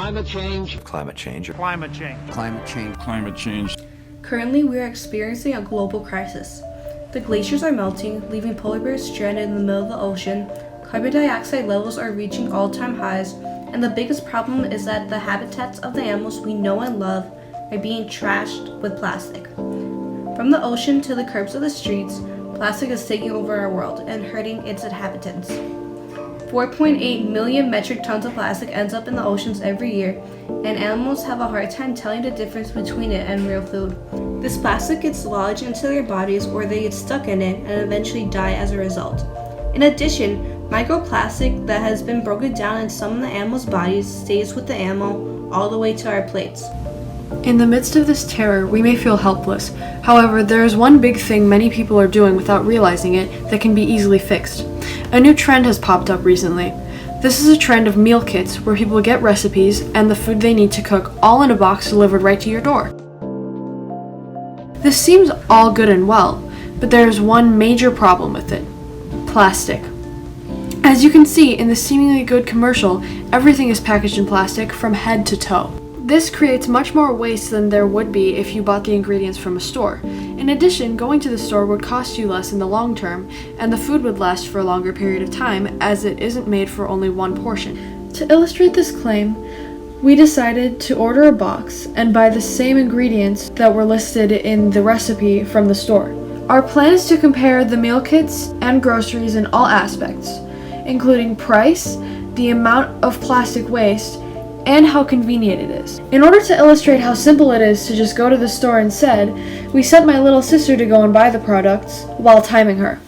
Climate change. Climate change. Climate change. Climate change. Climate change. Currently, we are experiencing a global crisis. The glaciers are melting, leaving polar bears stranded in the middle of the ocean. Carbon dioxide levels are reaching all-time highs, and the biggest problem is that the habitats of the animals we know and love are being trashed with plastic. From the ocean to the curbs of the streets, plastic is taking over our world and hurting its inhabitants. 4.8 million metric tons of plastic ends up in the oceans every year, and animals have a hard time telling the difference between it and real food. This plastic gets lodged into their bodies or they get stuck in it and eventually die as a result. In addition, microplastic that has been broken down in some of the animals' bodies stays with the animal all the way to our plates. In the midst of this terror, we may feel helpless. However, there is one big thing many people are doing without realizing it that can be easily fixed. A new trend has popped up recently. This is a trend of meal kits where people get recipes and the food they need to cook all in a box delivered right to your door. This seems all good and well, but there is one major problem with it: plastic. As you can see in the seemingly good commercial, everything is packaged in plastic from head to toe. This creates much more waste than there would be if you bought the ingredients from a store. In addition, going to the store would cost you less in the long term, and the food would last for a longer period of time as it isn't made for only one portion. To illustrate this claim, we decided to order a box and buy the same ingredients that were listed in the recipe from the store. Our plan is to compare the meal kits and groceries in all aspects, including price, the amount of plastic waste, and how convenient it is. In order to illustrate how simple it is to just go to the store instead, we sent my little sister to go and buy the products while timing her.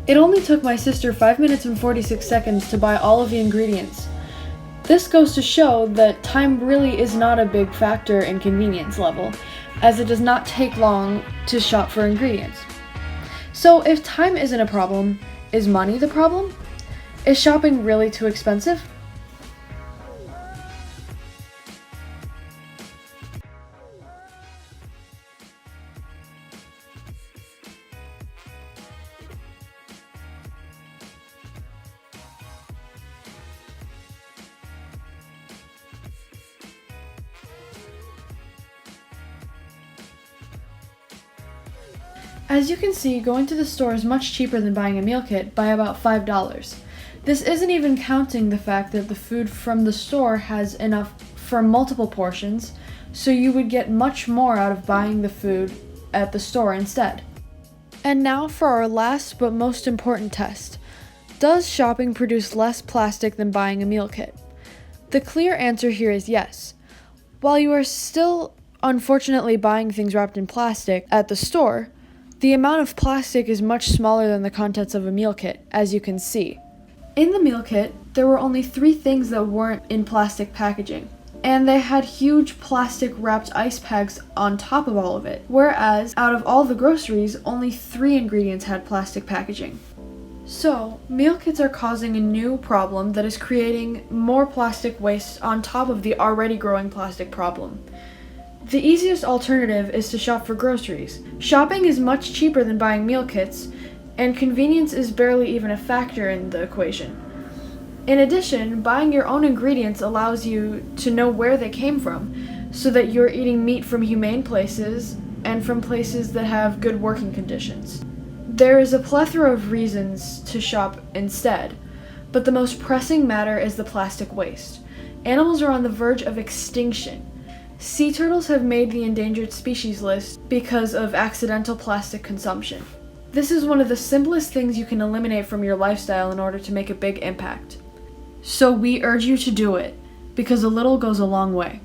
It only took my sister 5 minutes and 46 seconds to buy all of the ingredients. This goes to show that time really is not a big factor in convenience level, as it does not take long to shop for ingredients. So if time isn't a problem, is money the problem? Is shopping really too expensive? As you can see, going to the store is much cheaper than buying a meal kit by about $5. This isn't even counting the fact that the food from the store has enough for multiple portions, so you would get much more out of buying the food at the store instead. And now for our last but most important test. Does shopping produce less plastic than buying a meal kit? The clear answer here is yes. While you are still unfortunately buying things wrapped in plastic at the store, the amount of plastic is much smaller than the contents of a meal kit, as you can see. In the meal kit, there were only 3 things that weren't in plastic packaging, and they had huge plastic wrapped ice packs on top of all of it, whereas out of all the groceries, only 3 ingredients had plastic packaging. So, meal kits are causing a new problem that is creating more plastic waste on top of the already growing plastic problem. The easiest alternative is to shop for groceries. Shopping is much cheaper than buying meal kits, and convenience is barely even a factor in the equation. In addition, buying your own ingredients allows you to know where they came from, so that you're eating meat from humane places and from places that have good working conditions. There is a plethora of reasons to shop instead, but the most pressing matter is the plastic waste. Animals are on the verge of extinction. Sea turtles have made the endangered species list because of accidental plastic consumption. This is one of the simplest things you can eliminate from your lifestyle in order to make a big impact. So we urge you to do it, because a little goes a long way.